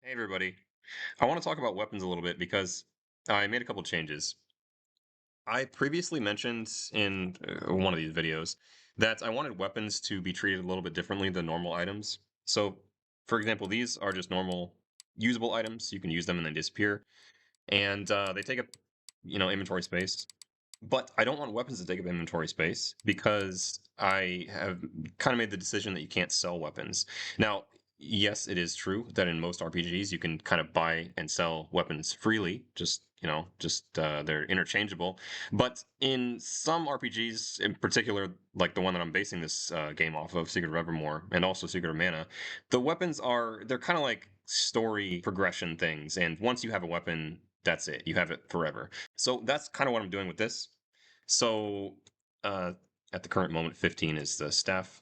Hey everybody. I want to talk about weapons a little bit because I made a couple changes. I previously mentioned in one of these videos that I wanted weapons to be treated a little bit differently than normal items. So, for example, these are just normal usable items. You can use them and then disappear, and they take up, inventory space. But I don't want weapons to take up inventory space because I have kind of made the decision that you can't sell weapons. Now, yes, it is true that in most RPGs you can kind of buy and sell weapons freely, just they're interchangeable. But in some RPGs, in particular, like the one that I'm basing this game off of, Secret of Evermore, and also Secret of Mana, the weapons they're kind of like story progression things. And once you have a weapon, that's it. You have it forever. So that's kind of what I'm doing with this. So uh, at the current moment, 15 is the staff.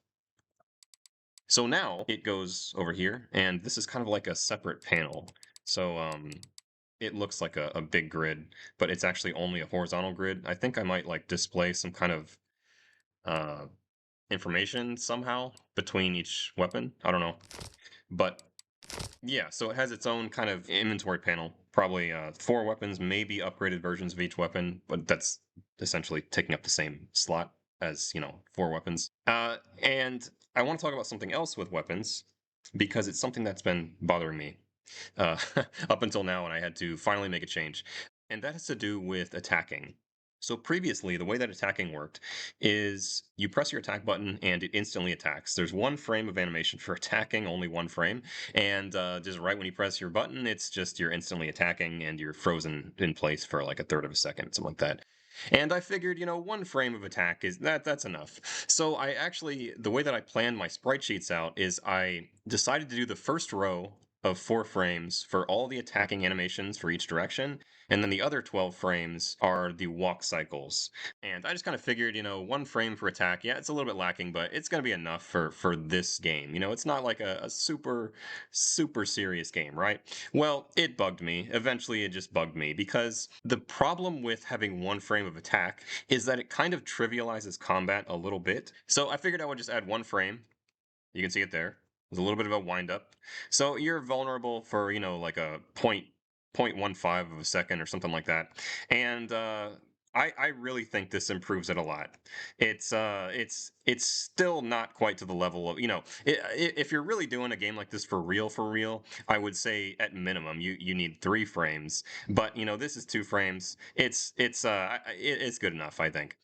So now it goes over here, and this is kind of like a separate panel. So it looks like a big grid, but it's actually only a horizontal grid. I think I might like display some kind of uh, information somehow between each weapon. I don't know. But yeah, so it has its own kind of inventory panel. Probably 4 weapons, maybe upgraded versions of each weapon, but that's essentially taking up the same slot as, 4 weapons. And I want to talk about something else with weapons because it's something that's been bothering me uh, up until now, and I had to finally make a change. And that has to do with attacking. So previously, the way that attacking worked is you press your attack button and it instantly attacks. There's 1 frame of animation for attacking, only 1 frame. And just right when you press your button, it's just you're instantly attacking and you're frozen in place for like a third of a second, something like that. And I figured, 1 frame of attack is that's enough. So I actually, the way that I planned my sprite sheets out is I decided to do the first row of 4 frames for all the attacking animations for each direction, and then the other 12 frames are the walk cycles. And I just kind of figured, 1 frame for attack, yeah, it's a little bit lacking, but it's going to be enough for this game. It's not like a super, super serious game, right? Well, it bugged me. Eventually, it just bugged me because the problem with having 1 frame of attack is that it kind of trivializes combat a little bit. So I figured I would just add 1 frame. You can see it there. There's a little bit of a wind up. So you're vulnerable for, like a 0.15 of a second or something like that. And I really think this improves it a lot. It's still not quite to the level of, if you're really doing a game like this for real, I would say at minimum you need 3 frames. But this is 2 frames. It's good enough, I think.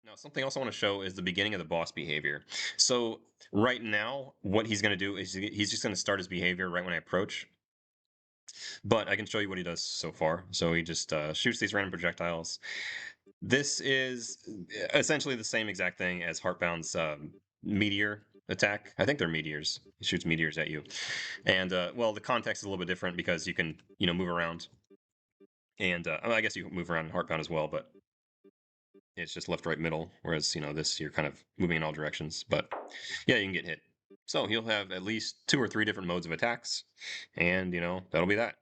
Now, something else I want to show is the beginning of the boss behavior. So right now, what he's going to do is he's just going to start his behavior right when I approach. But I can show you what he does so far. So he just shoots these random projectiles. This is essentially the same exact thing as Heartbound's meteor attack. I think they're meteors. He shoots meteors at you. And well, the context is a little bit different because you can, move around. And I guess you can move around in Heartbound as well, but it's just left, right, middle. Whereas, this you're kind of moving in all directions. But yeah, you can get hit. So he'll have at least 2 or 3 different modes of attacks, and that'll be that.